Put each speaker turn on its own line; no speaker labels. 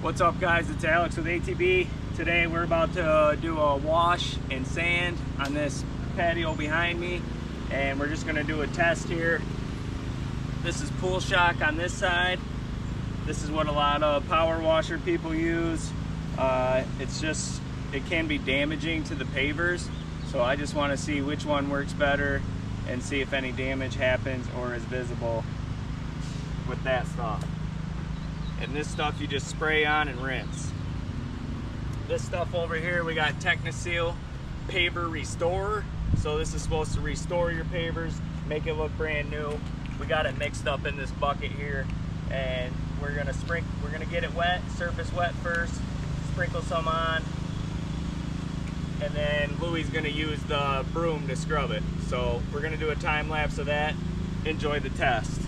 What's up guys, it's Alex with ATB. Today we're about to do a wash and sand on this patio behind me, and we're just going to do a test here. This is pool shock on this side. This is what a lot of power washer people use. It can be damaging to the pavers, so I just want to see which one works better and see if any damage happens or is visible with that stuff. And this stuff you just spray on and rinse. This stuff over here, we got Techniseal Paver Restorer. So this is supposed to restore your pavers, make it look brand new. We got it mixed up in this bucket here, and we're gonna get it wet, surface wet first, sprinkle some on, and then Louie's gonna use the broom to scrub it. So we're gonna do a time lapse of that. Enjoy the test.